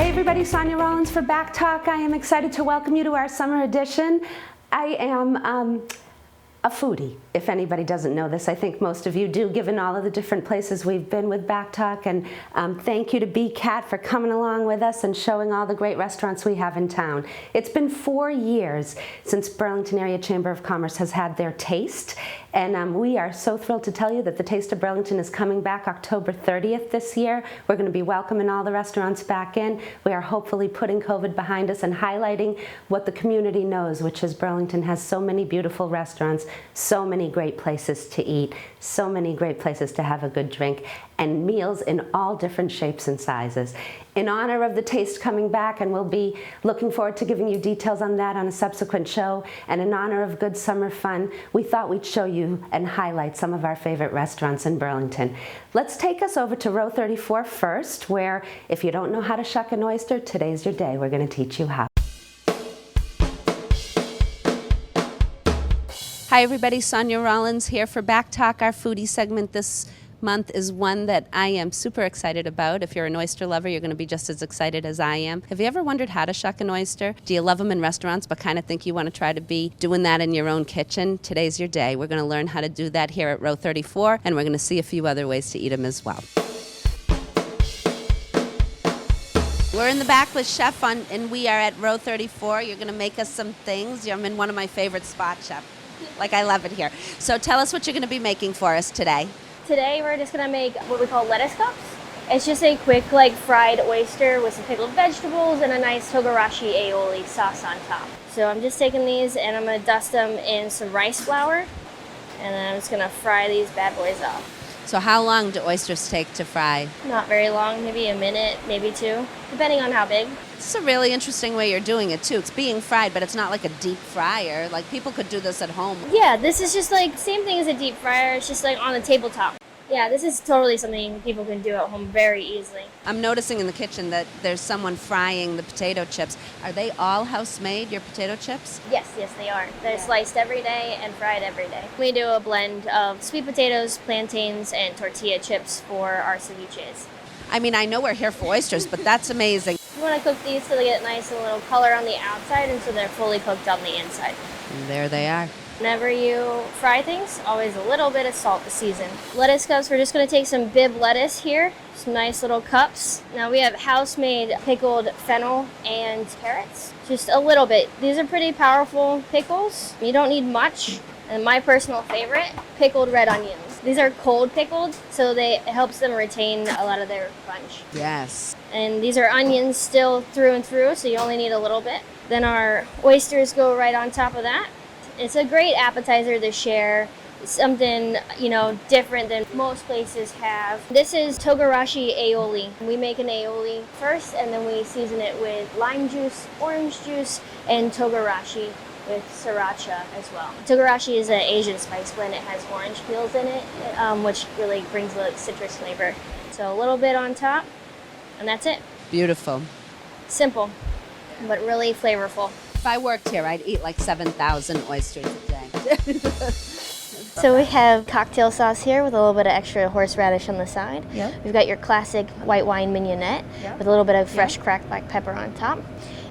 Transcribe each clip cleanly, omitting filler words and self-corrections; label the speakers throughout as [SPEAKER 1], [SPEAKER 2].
[SPEAKER 1] Hey everybody, Sonia Rollins for BACC Talk. I am excited to welcome you to our summer edition. I am a foodie, if anybody doesn't know this. I think most of you do, given all of the different places we've been with BACC Talk. And thank you to BACC for coming along with us and showing all the great restaurants we have in town. It's been 4 years since Burlington Area Chamber of Commerce has had their taste. And we are so thrilled to tell you that the Taste of Burlington is coming back October 30th this year. We're going to be welcoming all the restaurants back in. We are hopefully putting COVID behind us and highlighting what the community knows, which is Burlington has so many beautiful restaurants, so many great places to eat, so many great places to have a good drink, and meals in all different shapes and sizes. In honor of the Taste coming back, and we'll be looking forward to giving you details on that on a subsequent show, and in honor of good summer fun, we thought we'd show you and highlight some of our favorite restaurants in Burlington. Let's take us over to row 34 first, where if you don't know how to shuck an oyster, today's your day. We're going to teach you how. Hi everybody, Sonia Rollins here for BACC Talk. Our foodie segment this month is one that I am super excited about. If you're an oyster lover, you're going to be just as excited as I am. Have you ever wondered how to shuck an oyster? Do you love them in restaurants but kind of think you want to try to be doing that in your own kitchen? Today's your day. We're going to learn how to do that here at row 34, and we're going to see a few other ways to eat them as well. We're in the back with Chef, and we are at row 34. You're going to make us some things. I'm in one of my favorite spots, Chef. Like, I love it here. So tell us what you're going to be making for us today.
[SPEAKER 2] Today we're just going to make what we call lettuce cups. It's just a quick fried oyster with some pickled vegetables and a nice togarashi aioli sauce on top. So I'm just taking these and I'm going to dust them in some rice flour, and then I'm just going to fry these bad boys up.
[SPEAKER 1] So how long do oysters take to fry?
[SPEAKER 2] Not very long, maybe a minute, maybe two, depending on how big.
[SPEAKER 1] It's a really interesting way you're doing it too. It's being fried, but it's not like a deep fryer. Like, people could do this at home.
[SPEAKER 2] Yeah, this is just same thing as a deep fryer. It's just on the tabletop. Yeah, this is totally something people can do at home very easily.
[SPEAKER 1] I'm noticing in the kitchen that there's someone frying the potato chips. Are they all house-made, your potato chips?
[SPEAKER 2] Yes, they are. They're sliced every day and fried every day. We do a blend of sweet potatoes, plantains, and tortilla chips for our ceviches.
[SPEAKER 1] I mean, I know we're here for oysters, but that's amazing.
[SPEAKER 2] You want to cook these so they get nice and little color on the outside and so they're fully cooked on the inside.
[SPEAKER 1] And there they are.
[SPEAKER 2] Whenever you fry things, always a little bit of salt to season. Lettuce cups, we're just going to take some Bib lettuce here, some nice little cups. Now we have house-made pickled fennel and carrots, just a little bit. These are pretty powerful pickles. You don't need much. And my personal favorite, pickled red onions. These are cold pickled, so it helps them retain a lot of their crunch.
[SPEAKER 1] Yes.
[SPEAKER 2] And these are onions still through and through, so you only need a little bit. Then our oysters go right on top of that. It's a great appetizer to share, something, different than most places have. This is togarashi aioli. We make an aioli first, and then we season it with lime juice, orange juice, and togarashi with sriracha as well. Togarashi is an Asian spice blend. It has orange peels in it, which really brings the citrus flavor. So a little bit on top, and that's it.
[SPEAKER 1] Beautiful.
[SPEAKER 2] Simple, but really flavorful.
[SPEAKER 1] If I worked here, I'd eat like 7,000 oysters a day.
[SPEAKER 2] So we have cocktail sauce here with a little bit of extra horseradish on the side.
[SPEAKER 1] Yep.
[SPEAKER 2] We've got your classic white wine mignonette with a little bit of fresh cracked black pepper on top,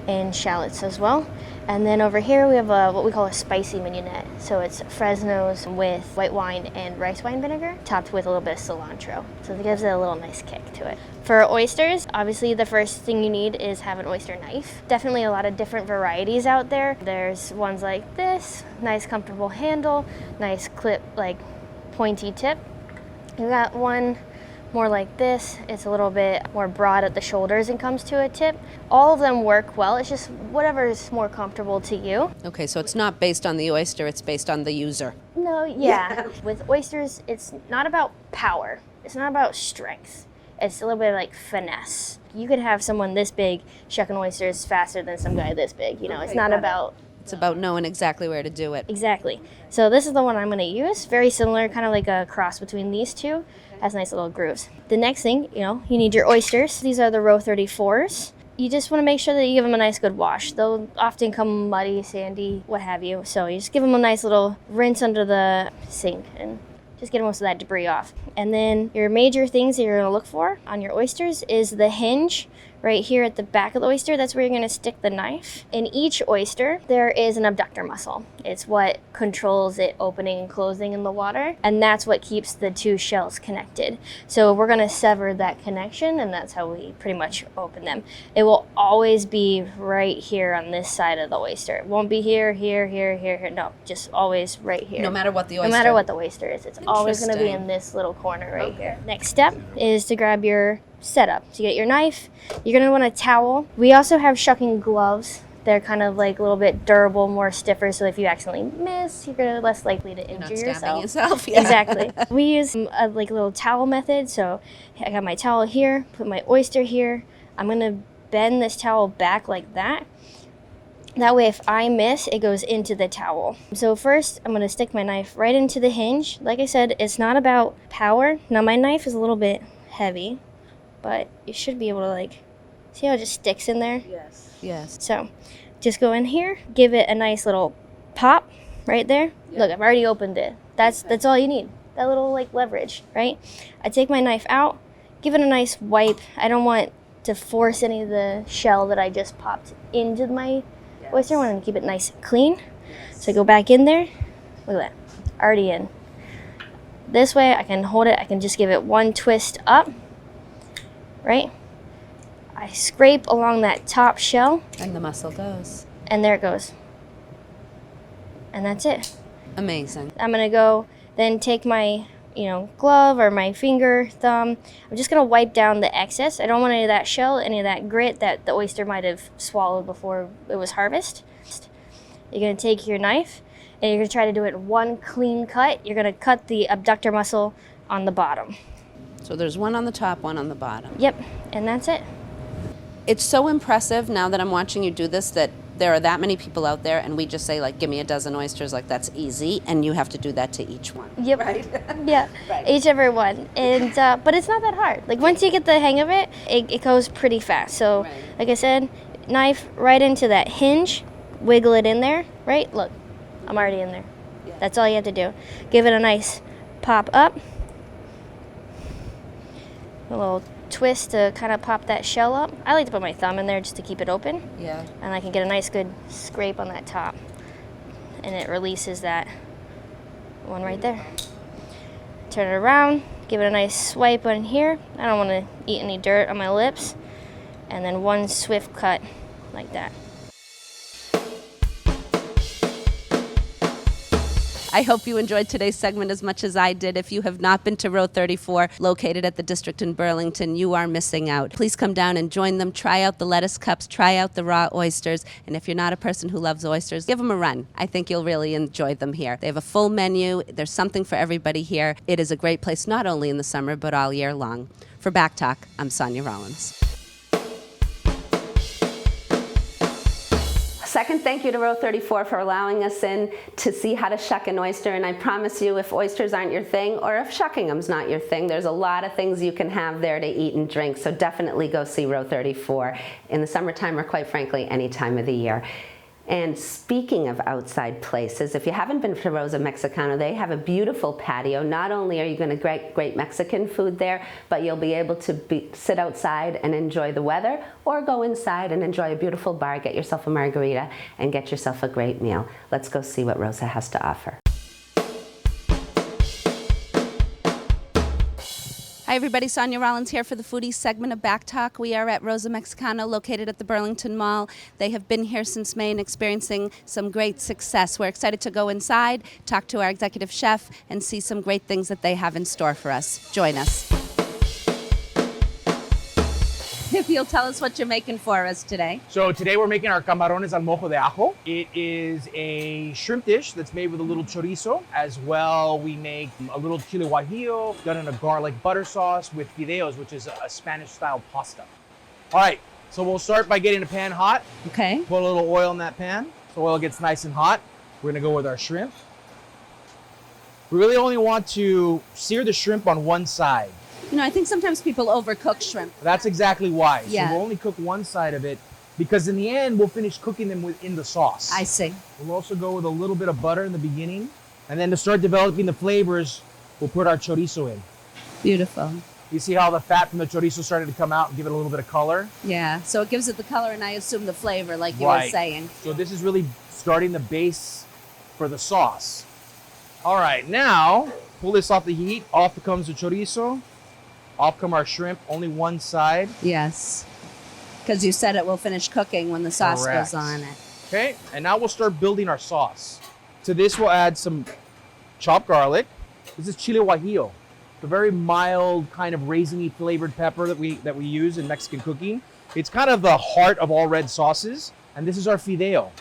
[SPEAKER 2] and shallots as well. And then over here we have what we call a spicy mignonette. So it's Fresnos with white wine and rice wine vinegar, topped with a little bit of cilantro. So it gives it a little nice kick to it. For oysters, obviously the first thing you need is have an oyster knife. Definitely a lot of different varieties out there. There's ones like this, nice comfortable handle, nice clip, pointy tip. You got one more like this. It's a little bit more broad at the shoulders and comes to a tip. All of them work well. It's just whatever is more comfortable to you.
[SPEAKER 1] Okay, so it's not based on the oyster, it's based on the user.
[SPEAKER 2] No, yeah. With oysters, it's not about power. It's not about strength. It's a little bit like finesse. You could have someone this big shucking oysters faster than some guy this big. It's not about...
[SPEAKER 1] It's about knowing exactly where to do it.
[SPEAKER 2] Exactly. So this is the one I'm going to use. Very similar, kind of like a cross between these two. Has nice little grooves. The next thing, you need your oysters. These are the row 34s. You just want to make sure that you give them a nice good wash. They'll often come muddy, sandy, what have you. So you just give them a nice little rinse under the sink and just get most of that debris off. And then your major things that you're going to look for on your oysters is the hinge right here at the back of the oyster, that's where you're going to stick the knife. In each oyster, there is an abductor muscle. It's what controls it opening and closing in the water, and that's what keeps the two shells connected. So we're going to sever that connection, and that's how we pretty much open them. It will always be right here on this side of the oyster. It won't be here, here, here, here, here. No, just always right here.
[SPEAKER 1] No matter what the oyster.
[SPEAKER 2] No matter what the oyster is, it's always going to be in this little corner right here. Next step is to grab your setup. So you get your knife, you're going to want a towel. We also have shucking gloves. They're kind of like a little bit durable, more stiffer, so if you accidentally miss, you're less likely to injure yourself.
[SPEAKER 1] Yeah.
[SPEAKER 2] Exactly. We use a little towel method. So I got my towel here, put my oyster here. I'm going to bend this towel back like that. That way, if I miss, it goes into the towel. So first, I'm going to stick my knife right into the hinge. Like I said, it's not about power. Now, my knife is a little bit heavy, but you should be able to, see how it just sticks in there?
[SPEAKER 1] Yes.
[SPEAKER 2] So just go in here, give it a nice little pop right there. Yep. Look, I've already opened it. That's all you need, that little, leverage, right? I take my knife out, give it a nice wipe. I don't want to force any of the shell that I just popped into my oyster. I want to keep it nice and clean. So I go back in there. Look at that. Already in. This way I can hold it. I can just give it one twist up. Right? I scrape along that top shell.
[SPEAKER 1] And the muscle goes.
[SPEAKER 2] And there it goes. And that's it.
[SPEAKER 1] Amazing.
[SPEAKER 2] I'm going to go then take my glove or my finger, thumb. I'm just going to wipe down the excess. I don't want any of that shell, any of that grit that the oyster might have swallowed before it was harvested. You're going to take your knife and you're going to try to do it one clean cut. You're going to cut the abductor muscle on the bottom.
[SPEAKER 1] So there's one on the top, one on the bottom.
[SPEAKER 2] Yep, and that's it.
[SPEAKER 1] It's so impressive now that I'm watching you do this that there are that many people out there and we just say give me a dozen oysters, that's easy, and you have to do that to each one.
[SPEAKER 2] Yep.
[SPEAKER 1] Right?
[SPEAKER 2] Yeah.
[SPEAKER 1] Right.
[SPEAKER 2] Each every one. And but it's not that hard. Once you get the hang of it, it goes pretty fast. So
[SPEAKER 1] right.
[SPEAKER 2] Like I said, knife right into that hinge, wiggle it in there, right? Look, I'm already in there.
[SPEAKER 1] Yeah.
[SPEAKER 2] That's all you have to do. Give it a nice pop up. A little twist to kind of pop that shell up. I like to put my thumb in there just to keep it open.
[SPEAKER 1] Yeah.
[SPEAKER 2] And I can get a nice good scrape on that top. And it releases that one right there. Turn it around, give it a nice swipe on here. I don't want to eat any dirt on my lips. And then one swift cut like that.
[SPEAKER 1] I hope you enjoyed today's segment as much as I did. If you have not been to Row 34, located at the district in Burlington, you are missing out. Please come down and join them. Try out the lettuce cups, try out the raw oysters, and if you're not a person who loves oysters, give them a run. I think you'll really enjoy them here. They have a full menu. There's something for everybody here. It is a great place not only in the summer, but all year long. For BACC Talk, I'm Sonia Rollins. Second, thank you to Row 34 for allowing us in to see how to shuck an oyster. And I promise you, if oysters aren't your thing, or if shucking them's not your thing, there's a lot of things you can have there to eat and drink. So definitely go see Row 34 in the summertime, or quite frankly, any time of the year. And speaking of outside places, if you haven't been to Rosa Mexicano, they have a beautiful patio. Not only are you going to get great Mexican food there, but you'll be able to sit outside and enjoy the weather, or go inside and enjoy a beautiful bar, get yourself a margarita, and get yourself a great meal. Let's go see what Rosa has to offer. Hi everybody, Sonia Rollins here for the foodie segment of BACC Talk. We are at Rosa Mexicano, located at the Burlington Mall. They have been here since May and experiencing some great success. We're excited to go inside, talk to our executive chef, and see some great things that they have in store for us. Join us. If you'll tell us what you're making for us today.
[SPEAKER 3] So today we're making our camarones al mojo de ajo. It is a shrimp dish that's made with a little chorizo. As well, we make a little chile guajillo done in a garlic butter sauce with fideos, which is a Spanish-style pasta. All right, so we'll start by getting the pan hot.
[SPEAKER 1] Okay.
[SPEAKER 3] Put a little oil in that pan. So oil gets nice and hot. We're gonna go with our shrimp. We really only want to sear the shrimp on one side.
[SPEAKER 1] You know, I think sometimes people overcook shrimp.
[SPEAKER 3] That's exactly why.
[SPEAKER 1] Yeah.
[SPEAKER 3] So we'll only cook one side of it, because in the end, we'll finish cooking them within the sauce.
[SPEAKER 1] I see.
[SPEAKER 3] We'll also go with a little bit of butter in the beginning. And then to start developing the flavors, we'll put our chorizo in.
[SPEAKER 1] Beautiful.
[SPEAKER 3] You see how the fat from the chorizo started to come out and give it a little bit of color?
[SPEAKER 1] Yeah, so it gives it the color and I assume the flavor, like you were saying.
[SPEAKER 3] So this is really starting the base for the sauce. All right, now pull this off the heat. Off comes the chorizo. Off come our shrimp, only one side.
[SPEAKER 1] Yes, because you said it will finish cooking when the sauce
[SPEAKER 3] Correct.
[SPEAKER 1] goes on it.
[SPEAKER 3] Okay, and now we'll start building our sauce. To this, we'll add some chopped garlic. This is chile guajillo. It's a very mild, kind of raisiny flavored pepper that we use in Mexican cooking. It's kind of the heart of all red sauces. And this is our fideo.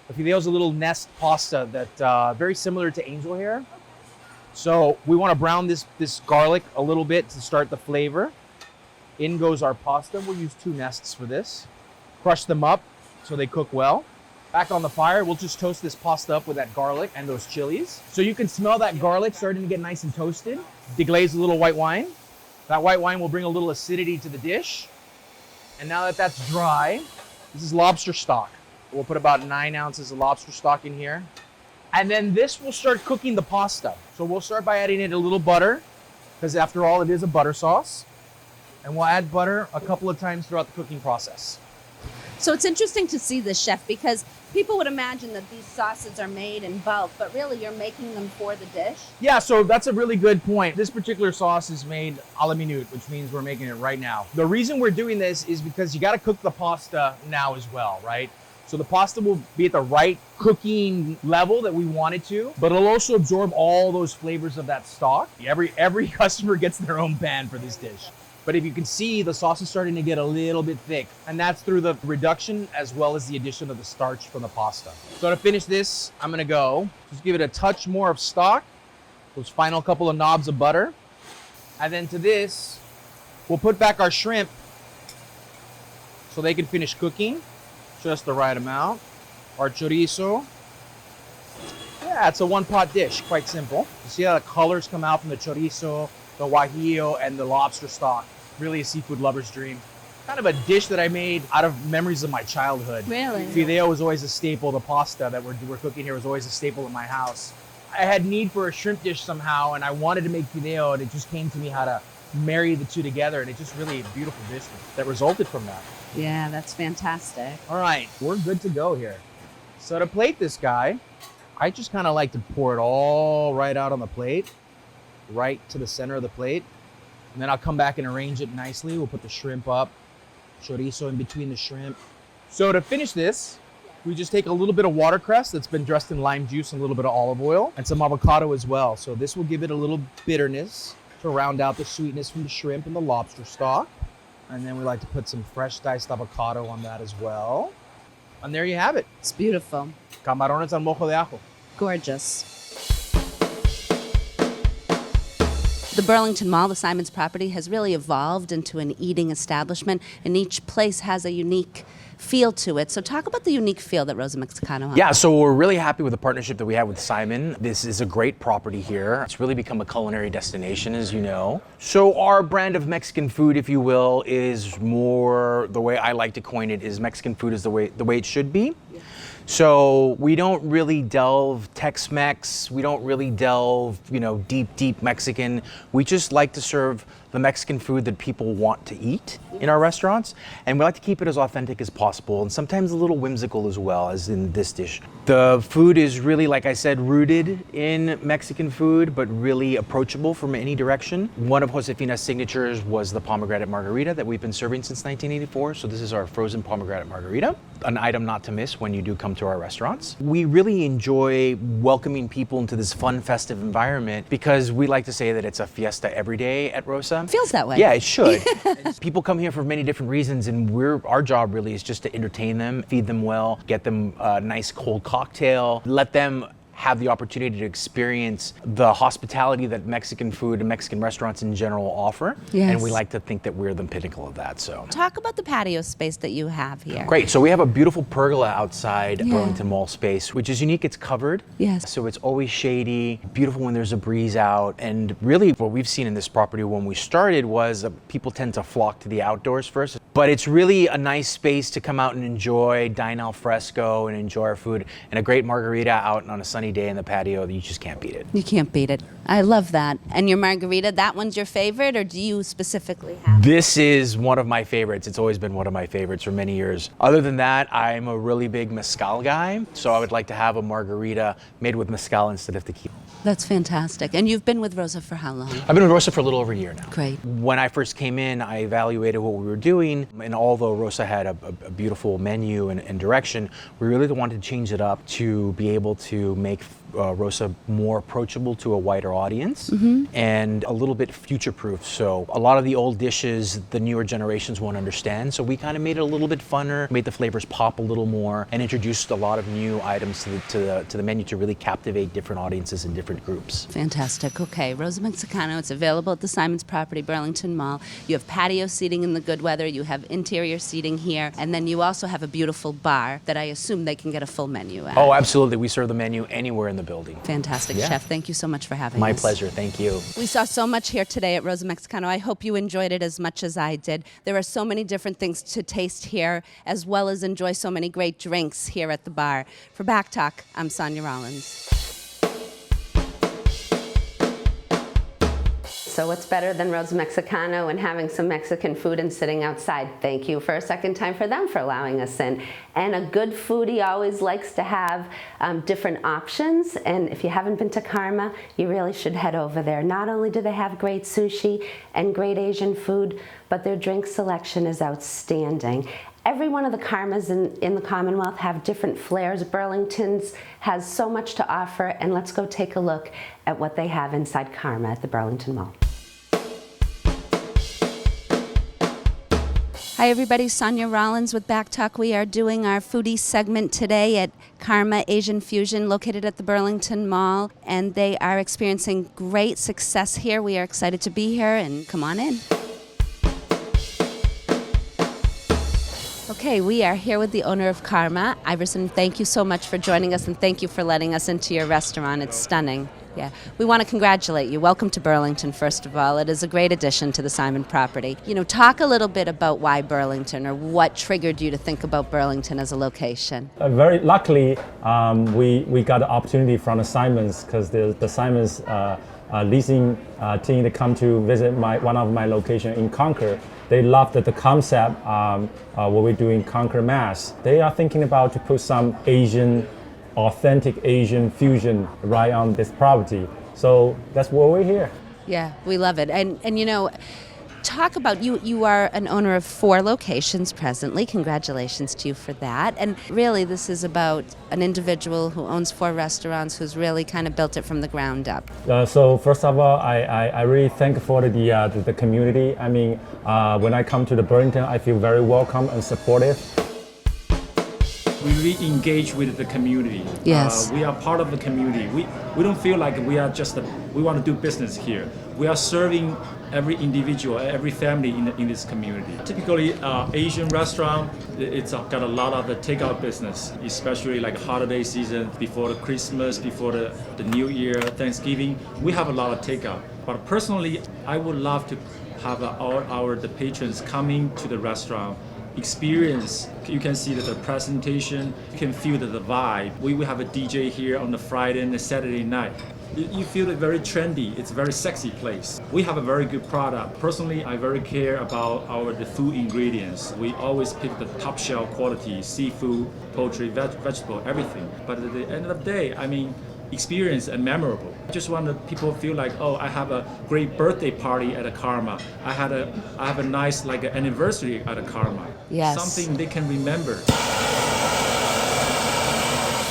[SPEAKER 3] The fideo is a little nest pasta that very similar to angel hair. So we want to brown this garlic a little bit to start the flavor. In goes our pasta. We'll use 2 nests for this. Crush them up so they cook well. Back on the fire, we'll just toast this pasta up with that garlic and those chilies. So you can smell that garlic starting to get nice and toasted. Deglaze a little white wine. That white wine will bring a little acidity to the dish. And now that that's dry, this is lobster stock. We'll put about 9 ounces of lobster stock in here. And then this will start cooking the pasta. So we'll start by adding in a little butter, because after all, it is a butter sauce. And we'll add butter a couple of times throughout the cooking process.
[SPEAKER 1] So it's interesting to see this, chef, because people would imagine that these sauces are made in bulk, but really you're making them for the dish?
[SPEAKER 3] Yeah, so that's a really good point. This particular sauce is made a la minute, which means we're making it right now. The reason we're doing this is because you got to cook the pasta now as well, right? So the pasta will be at the right cooking level that we want it to, but it'll also absorb all those flavors of that stock. Every customer gets their own pan for this dish. But if you can see, the sauce is starting to get a little bit thick, and that's through the reduction as well as the addition of the starch from the pasta. So to finish this, I'm gonna just give it a touch more of stock, those final couple of knobs of butter. And then to this, we'll put back our shrimp so they can finish cooking, just the right amount. Our chorizo. Yeah, it's a one-pot dish, quite simple. You see how the colors come out from the chorizo, the guajillo, and the lobster stock. Really a seafood lover's dream. Kind of a dish that I made out of memories of my childhood.
[SPEAKER 1] Really?
[SPEAKER 3] Fideo was always a staple. The pasta that we're cooking here was always a staple in my house. I had need for a shrimp dish somehow, and I wanted to make fideo, and it just came to me how to marry the two together, and it's just really a beautiful dish that resulted from that.
[SPEAKER 1] Yeah, that's fantastic.
[SPEAKER 3] All right, we're good to go here. So to plate this guy, I just kind of like to pour it all right out on the plate, right to the center of the plate. And then I'll come back and arrange it nicely. We'll put the shrimp up, chorizo in between the shrimp. So to finish this, we just take a little bit of watercress that's been dressed in lime juice and a little bit of olive oil and some avocado as well. So this will give it a little bitterness to round out the sweetness from the shrimp and the lobster stock. And then we like to put some fresh diced avocado on that as well. And there you have it.
[SPEAKER 1] It's beautiful.
[SPEAKER 3] Camarones al mojo de ajo.
[SPEAKER 1] Gorgeous. The Burlington Mall, the Simons property, has really evolved into an eating establishment, and each place has a unique feel to it. So talk about the unique feel that Rosa Mexicano has.
[SPEAKER 4] Yeah, so we're really happy with the partnership that we have with Simon. This is a great property here. It's really become a culinary destination, as you know. So our brand of Mexican food, if you will, is more, the way I like to coin it, is Mexican food is the way it should be. Yeah. So we don't really delve Tex-Mex. We don't really delve, deep Mexican. We just like to serve the Mexican food that people want to eat in our restaurants. And we like to keep it as authentic as possible and sometimes a little whimsical as well, as in this dish. The food is really, like I said, rooted in Mexican food, but really approachable from any direction. One of Josefina's signatures was the pomegranate margarita that we've been serving since 1984. So this is our frozen pomegranate margarita, an item not to miss when you do come to our restaurants. We really enjoy welcoming people into this fun, festive environment because we like to say that it's a fiesta every day at Rosa.
[SPEAKER 1] Feels that way.
[SPEAKER 4] Yeah, it should. People come here for many different reasons, and our job really is just to entertain them, feed them well, get them a nice cold cocktail, let them have the opportunity to experience the hospitality that Mexican food and Mexican restaurants in general offer.
[SPEAKER 1] Yes.
[SPEAKER 4] And we like to think that we're the pinnacle of that. So
[SPEAKER 1] Talk about the patio space that you have here.
[SPEAKER 4] great. So we have a beautiful pergola outside Burlington Mall space, which is unique. It's covered.
[SPEAKER 1] Yes.
[SPEAKER 4] So it's always shady, beautiful when there's a breeze out. And really what we've seen in this property when we started was people tend to flock to the outdoors first. But it's really a nice space to come out and enjoy, dine al fresco and enjoy our food, and a great margarita out on a sunny day in the patio, you just can't beat it.
[SPEAKER 1] You can't beat it. I love that. And your margarita, that one's your favorite, or do you specifically have?
[SPEAKER 4] This is one of my favorites. It's always been one of my favorites for many years. Other than that, I'm a really big mezcal guy, so I would like to have a margarita made with mezcal instead of tequila.
[SPEAKER 1] That's fantastic. And you've been with Rosa for how long?
[SPEAKER 4] I've been with Rosa for a little over a year now.
[SPEAKER 1] Great.
[SPEAKER 4] When I first came in, I evaluated what we were doing, and although Rosa had a beautiful menu and direction, we really wanted to change it up to be able to make Rosa more approachable to a wider audience and a little bit future-proof. So a lot of the old dishes, the newer generations won't understand, so we kind of made it a little bit funner, made the flavors pop a little more, and introduced a lot of new items to the menu to really captivate different audiences and different groups.
[SPEAKER 1] Fantastic. Okay, Rosa Mexicano, it's available at the Simon's property, Burlington Mall. You have patio seating in the good weather, you have interior seating here, and then you also have a beautiful bar that I assume they can get a full menu at.
[SPEAKER 4] Oh, absolutely. We serve the menu anywhere in the building.
[SPEAKER 1] Fantastic,
[SPEAKER 4] Yeah.
[SPEAKER 1] Chef. Thank you so much for having us.
[SPEAKER 4] My pleasure. Thank you.
[SPEAKER 1] We saw so much here today at Rosa Mexicano. I hope you enjoyed it as much as I did. There are so many different things to taste here, as well as enjoy so many great drinks here at the bar. For Back Talk, I'm Sonia Rollins. So what's better than Rosa Mexicano and having some Mexican food and sitting outside? Thank you for a second time for them for allowing us in. And a good foodie always likes to have different options. And if you haven't been to Karma, you really should head over there. Not only do they have great sushi and great Asian food, but their drink selection is outstanding. Every one of the Karmas in the Commonwealth have different flares. Burlington's has so much to offer, and let's go take a look at what they have inside Karma at the Burlington Mall. Hi everybody, Sonia Rollins with Back Talk. We are doing our foodie segment today at Karma Asian Fusion, located at the Burlington Mall, and they are experiencing great success here. We are excited to be here, and come on in. Okay, we are here with the owner of Karma. Iverson, thank you so much for joining us, and thank you for letting us into your restaurant. It's stunning. Yeah, we want to congratulate you. Welcome to Burlington, first of all. It is a great addition to the Simon property. You know, talk a little bit about why Burlington, or what triggered you to think about Burlington as a location.
[SPEAKER 5] Very luckily, we got the opportunity from the Simons, because the Simons leasing team that come to visit one of my locations in Concord. They loved the concept, what we do in Concord, Mass. They are thinking about to put some authentic Asian fusion right on this property. So that's why we're here.
[SPEAKER 1] Yeah, we love it. And you know, talk about, you are an owner of 4 locations presently. Congratulations to you for that. And really, this is about an individual who owns 4 restaurants, who's really kind of built it from the ground up.
[SPEAKER 5] So first of all, I really thank for the community. I mean, when I come to the Burlington, I feel very welcome and supportive.
[SPEAKER 6] We really engage with the community.
[SPEAKER 1] Yes.
[SPEAKER 6] We are part of the community. We don't feel like we are just we want to do business here. We are serving every individual, every family in this community. Typically, Asian restaurant, it's got a lot of the takeout business, especially like holiday season, before the Christmas, before the New Year, Thanksgiving. We have a lot of takeout. But personally, I would love to have all the patrons coming to the restaurant, experience. You can see that the presentation, you can feel the vibe. We will have a DJ here on the Friday and the Saturday night. You feel it very trendy. It's a very sexy place. We have a very good product. Personally, I very care about the food ingredients. We always pick the top shelf quality, seafood, poultry, vegetable, everything. But at the end of the day, I mean, experience and memorable. I just want people to feel like, oh, I have a great birthday party at a Karma. I have a nice like anniversary at a Karma.
[SPEAKER 1] Yes.
[SPEAKER 6] Something they can remember.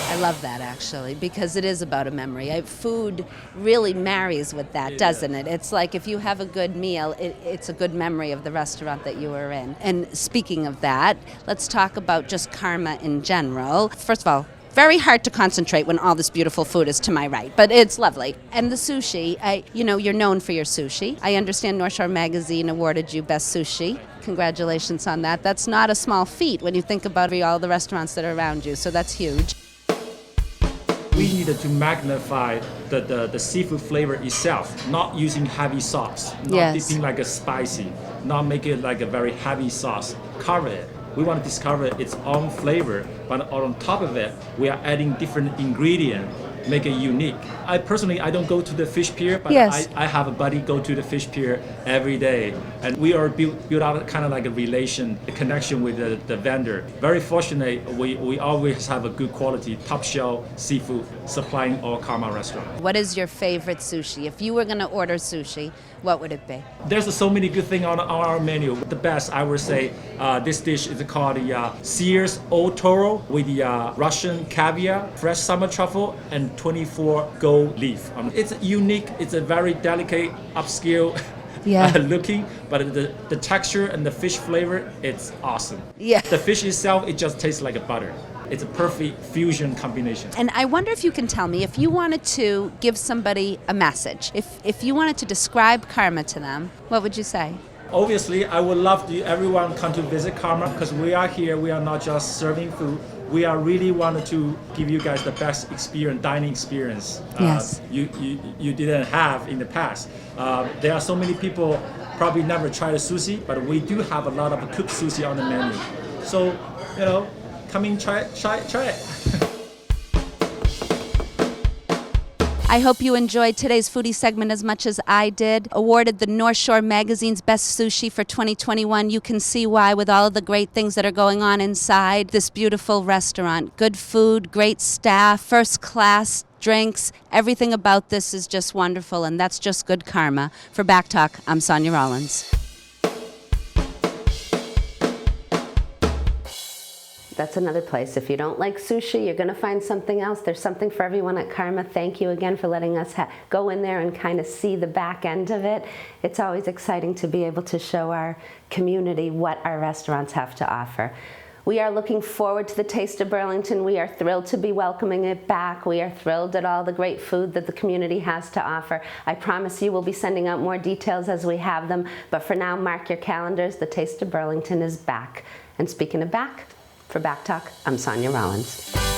[SPEAKER 1] I love that, actually, because it is about a memory. Food really marries with that, doesn't it? It's like if you have a good meal, it's a good memory of the restaurant that you were in. And speaking of that, let's talk about just Karma in general. First of all, very hard to concentrate when all this beautiful food is to my right, but it's lovely. And the sushi, you're known for your sushi. I understand North Shore Magazine awarded you Best Sushi. Congratulations on that. That's not a small feat when you think about all the restaurants that are around you, so that's huge.
[SPEAKER 6] We needed to magnify the seafood flavor itself, not using heavy sauce, not dipping like a spicy, not make it like a very heavy sauce. Cover it. We want to discover its own flavor, but on top of it, we are adding different ingredients make it unique. I personally, I don't go to the fish pier, but
[SPEAKER 1] Yes.
[SPEAKER 6] I have a buddy go to the fish pier every day. And we are build out kind of like a relation, a connection with the vendor. Very fortunate, we always have a good quality, top shelf seafood supplying our Karma restaurant.
[SPEAKER 7] What is your favorite sushi? If you were going to order sushi, what would it be?
[SPEAKER 6] There's so many good things on our menu. The best, I would say, this dish is called the Sears Old Toro with the Russian caviar, fresh summer truffle, and 24 gold leaf. It's unique. It's a very delicate, upscale looking, but the texture and the fish flavor, it's awesome.
[SPEAKER 7] Yeah.
[SPEAKER 6] The fish itself, it just tastes like a butter. It's a perfect fusion combination.
[SPEAKER 7] And I wonder if you can tell me, if you wanted to give somebody a message, if you wanted to describe Karma to them, what would you say?
[SPEAKER 6] Obviously, I would love everyone come to visit Karma because we are here. We are not just serving food. We are really wanted to give you guys the best experience, dining experience
[SPEAKER 7] Yes.
[SPEAKER 6] you didn't have in the past. There are so many people probably never tried sushi, but we do have a lot of cooked sushi on the menu. So, come in, try it.
[SPEAKER 7] I hope you enjoyed today's foodie segment as much as I did. Awarded the North Shore Magazine's Best Sushi for 2021. You can see why with all of the great things that are going on inside this beautiful restaurant. Good food, great staff, first class drinks. Everything about this is just wonderful, and that's just good karma. For BACC Talk, I'm Sonia Rollins.
[SPEAKER 1] That's another place. If you don't like sushi, you're going to find something else. There's something for everyone at Karma. Thank you again for letting us go in there and kind of see the back end of it. It's always exciting to be able to show our community what our restaurants have to offer. We are looking forward to the Taste of Burlington. We are thrilled to be welcoming it back. We are thrilled at all the great food that the community has to offer. I promise you we'll be sending out more details as we have them. But for now, mark your calendars. The Taste of Burlington is back. And speaking of back, for BACC Talk, I'm Sonia Rollins.